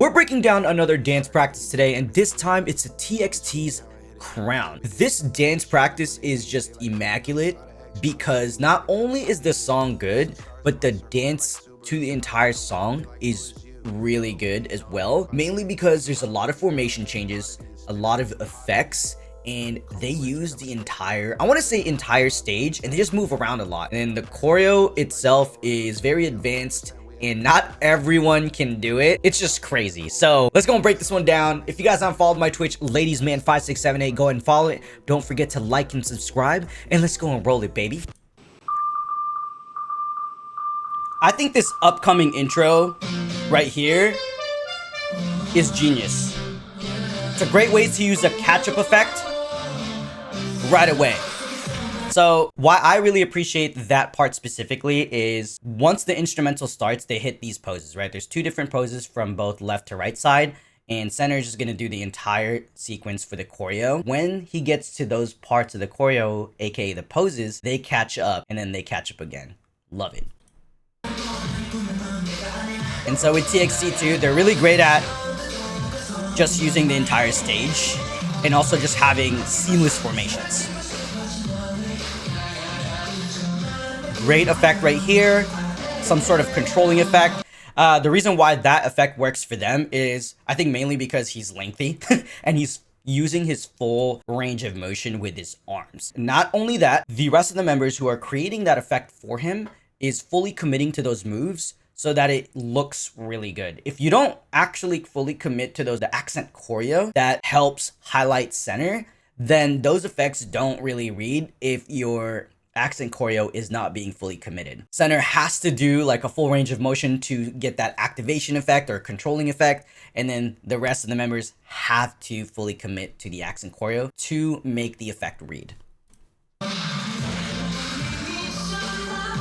We're breaking down another dance practice today, and this time it's a TXT's crown. This dance practice is just immaculate because not only is the song good, but the dance to the entire song is really good as well, mainly because there's a lot of formation changes, a lot of effects, and they use the entire, I want to say entire stage, and they just move around a lot. And the choreo itself is very advanced, and not everyone can do it. It's just crazy. So let's go and break this one down. If you guys haven't followed my Twitch, ladiesman5678, go ahead and follow it. Don't forget to like and subscribe, and let's go and roll it, baby. I think this upcoming intro right here is genius. It's a great way to use a catch-up effect right away. So why I really appreciate that part specifically is once the instrumental starts, they hit these poses, right? There's two different poses from both left to right side, and center is just going to do the entire sequence for the choreo. When he gets to those parts of the choreo, aka the poses, they catch up and then they catch up again. Love it. And so with TXT2, they're really great at just using the entire stage and also just having seamless formations. Great effect right here, some sort of controlling effect. The reason why that effect works for them is I think mainly because he's lengthy and he's using his full range of motion with his arms. Not only that, the rest of the members who are creating that effect for him is fully committing to those moves so that it looks really good. If you don't actually fully commit to the accent choreo that helps highlight center, then those effects don't really read if your accent choreo is not being fully committed. Center has to do like a full range of motion to get that activation effect or controlling effect, and then the rest of the members have to fully commit to the accent choreo to make the effect read.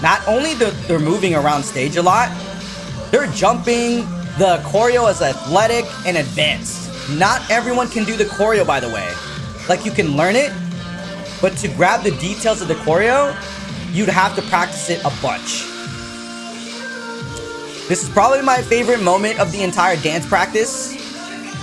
Not only they're moving around stage a lot, they're jumping. The choreo is athletic and advanced. Not everyone can do the choreo, by the way. Like, you can learn it, but to grab the details of the choreo, you'd have to practice it a bunch. This is probably my favorite moment of the entire dance practice.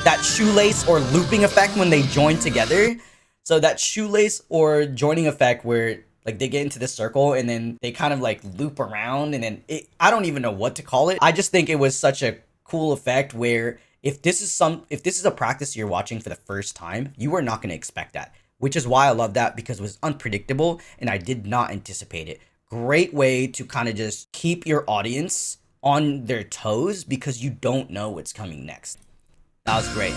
That shoelace or looping effect when they join together. So that shoelace or joining effect where like they get into this circle and then they kind of like loop around, and then I don't even know what to call it. I just think it was such a cool effect where if this is a practice you're watching for the first time, you are not going to expect that. Which is why I love that, because it was unpredictable and I did not anticipate it. Great way to kind of just keep your audience on their toes because you don't know what's coming next. That was great.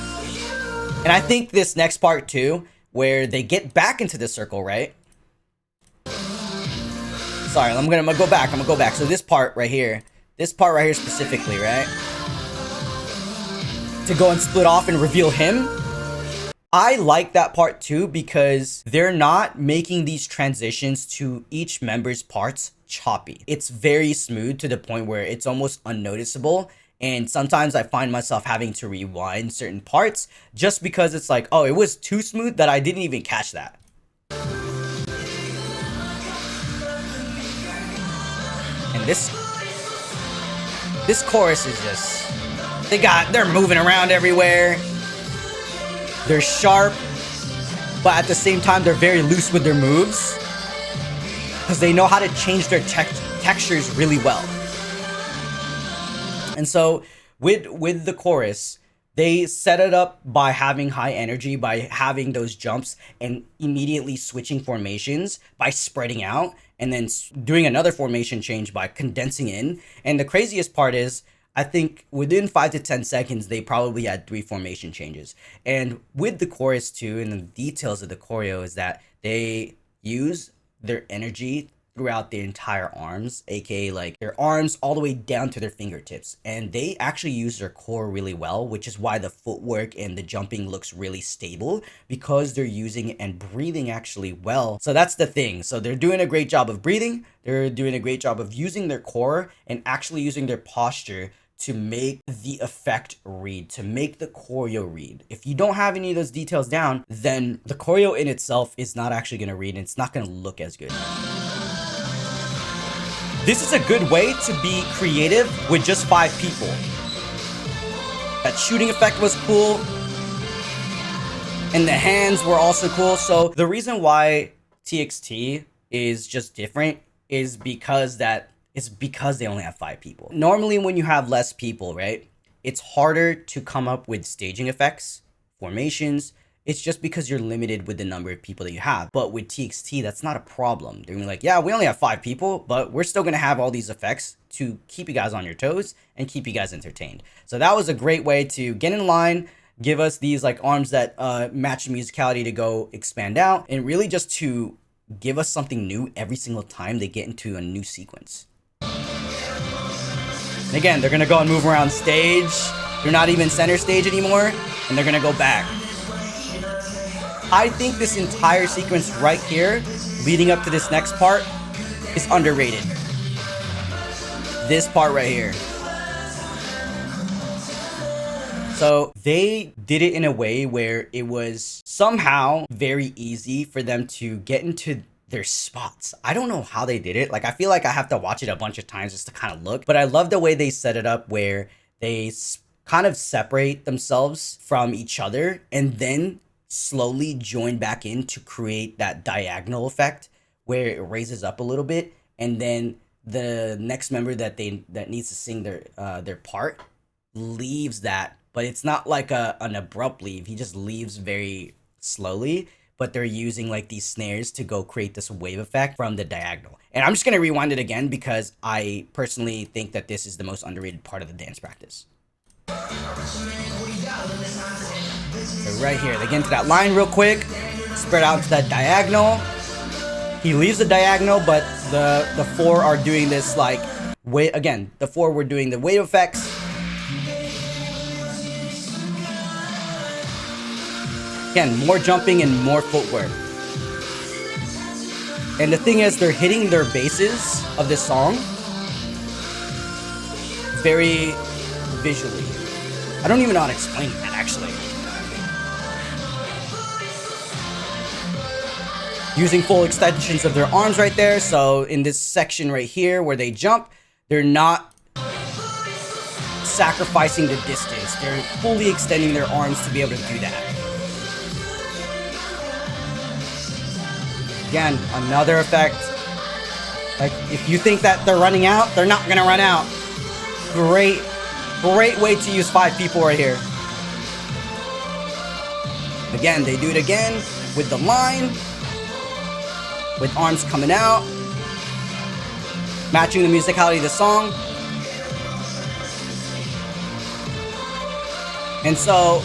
And I think this next part too, where they get back into the circle, right? Sorry, I'm gonna go back. So this part right here specifically, right? To go and split off and reveal him. I like that part too because they're not making these transitions to each member's parts choppy. It's very smooth to the point where it's almost unnoticeable. And sometimes I find myself having to rewind certain parts just because it's like, oh, it was too smooth that I didn't even catch that. And this chorus is just, they're moving around everywhere. They're sharp, but at the same time, they're very loose with their moves because they know how to change their textures really well. And so with the chorus, they set it up by having high energy, by having those jumps and immediately switching formations by spreading out and then doing another formation change by condensing in. And the craziest part is, I think within 5 to 10 seconds, they probably had 3 formation changes. And with the chorus too, and the details of the choreo is that they use their energy throughout the entire arms, aka like their arms all the way down to their fingertips. And they actually use their core really well, which is why the footwork and the jumping looks really stable because they're using it and breathing actually well. So that's the thing. So they're doing a great job of breathing. They're doing a great job of using their core and actually using their posture to make the effect read, to make the choreo read. If you don't have any of those details down, then the choreo in itself is not actually going to read and it's not going to look as good. This is a good way to be creative with just 5 people. That shooting effect was cool. And the hands were also cool. So the reason why TXT is just different is because they only have 5 people. Normally when you have less people, right, it's harder to come up with staging effects, formations. It's just because you're limited with the number of people that you have. But with TXT, that's not a problem. They're gonna be like, yeah, we only have 5 people, but we're still gonna have all these effects to keep you guys on your toes and keep you guys entertained. So that was a great way to get in line, give us these like arms that match the musicality to go expand out, and really just to give us something new every single time they get into a new sequence. And again, they're gonna go and move around stage. They're not even center stage anymore, and they're gonna go back. I think this entire sequence right here, leading up to this next part, is underrated. This part right here. So they did it in a way where it was somehow very easy for them to get into their spots. I don't know how they did it. Like, I feel like I have to watch it a bunch of times just to kind of look, but I love the way they set it up where they kind of separate themselves from each other and then slowly join back in to create that diagonal effect where it raises up a little bit, and then the next member that needs to sing their part leaves that, but it's not like an abrupt leave. He just leaves very slowly, but they're using like these snares to go create this wave effect from the diagonal. And I'm just gonna rewind it again because I personally think that this is the most underrated part of the dance practice. So right here, they get into that line real quick, spread out to that diagonal. He leaves the diagonal, but the 4 are doing this like again, the 4 were doing the wave effects. Again, more jumping and more footwork. And the thing is, they're hitting their bases of this song very visually. I don't even know how to explain that, actually. Using full extensions of their arms right there. So in this section right here where they jump, they're not sacrificing the distance. They're fully extending their arms to be able to do that. Again, another effect. Like, if you think that they're running out, they're not gonna run out. Great way to use 5 people right here. Again, they do it again with the line, with arms coming out, matching the musicality of the song. And so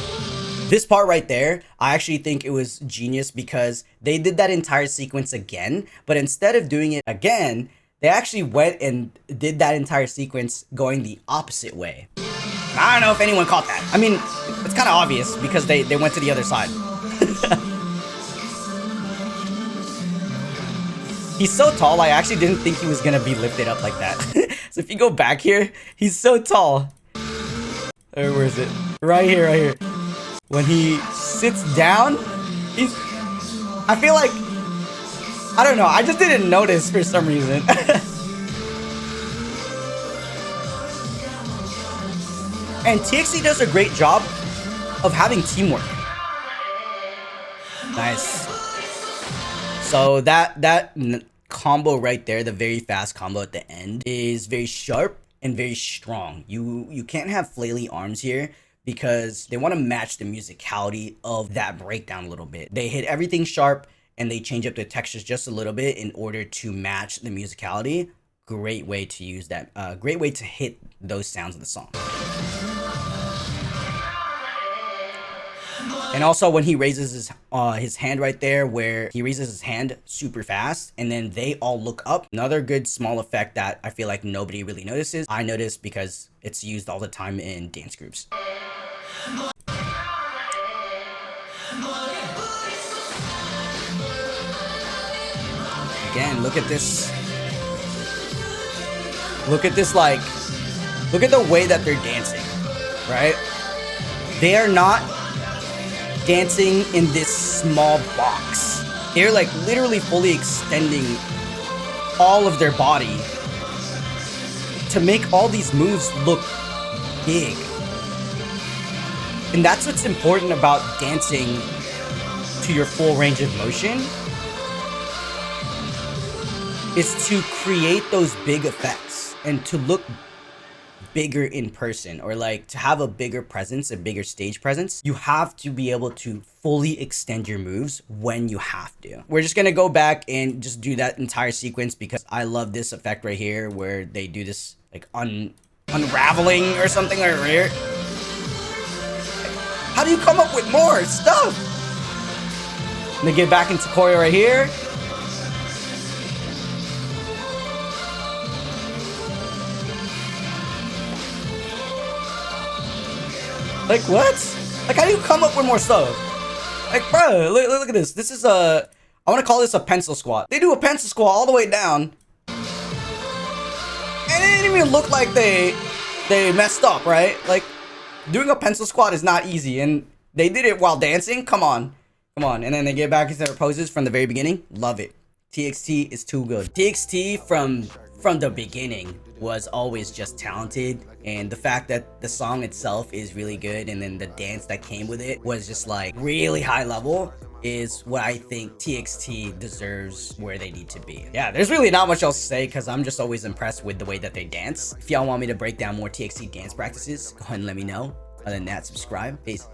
this part right there, I actually think it was genius because they did that entire sequence again, but instead of doing it again, they actually went and did that entire sequence going the opposite way. I don't know if anyone caught that. I mean, it's kind of obvious because they went to the other side. He's so tall, I actually didn't think he was gonna be lifted up like that. So if you go back here, he's so tall. Where is it? Right here, right here. When he sits down, I feel like, I don't know, I just didn't notice for some reason. And TXT does a great job of having teamwork. Nice. So that combo right there, the very fast combo at the end, is very sharp and very strong. You can't have flaily arms here because they want to match the musicality of that breakdown a little bit. They hit everything sharp and they change up the textures just a little bit in order to match the musicality. Great way to use that. Great way to hit those sounds of the song. And also when he raises his hand right there, where he raises his hand super fast and then they all look up. Another good small effect that I feel like nobody really notices. I notice because it's used all the time in dance groups. Again, look at this. Look at this, like, look at the way that they're dancing, right? They are not dancing in this small box. They're like literally fully extending all of their body to make all these moves look big. And that's what's important about dancing to your full range of motion, is to create those big effects and to look bigger in person, or like to have a bigger presence, a bigger stage presence. You have to be able to fully extend your moves when you have to. We're just gonna go back and just do that entire sequence because I love this effect right here where they do this like unraveling or something right here. How do you come up with more stuff? And they get back into choreo right here. Like, what? Like, how do you come up with more stuff? Like, bro, look at this. This is I want to call this a pencil squat. They do a pencil squat all the way down. And it didn't even look like they messed up, right? Like, doing a pencil squat is not easy. And they did it while dancing. Come on. Come on. And then they get back into their poses from the very beginning. Love it. TXT is too good. TXT from the beginning was always just talented, and the fact that the song itself is really good and then the dance that came with it was just like really high level is what I think TXT deserves where they need to be. Yeah, there's really not much else to say because I'm just always impressed with the way that they dance. If y'all want me to break down more TXT dance practices, go ahead and let me know. Other than that, subscribe. Peace.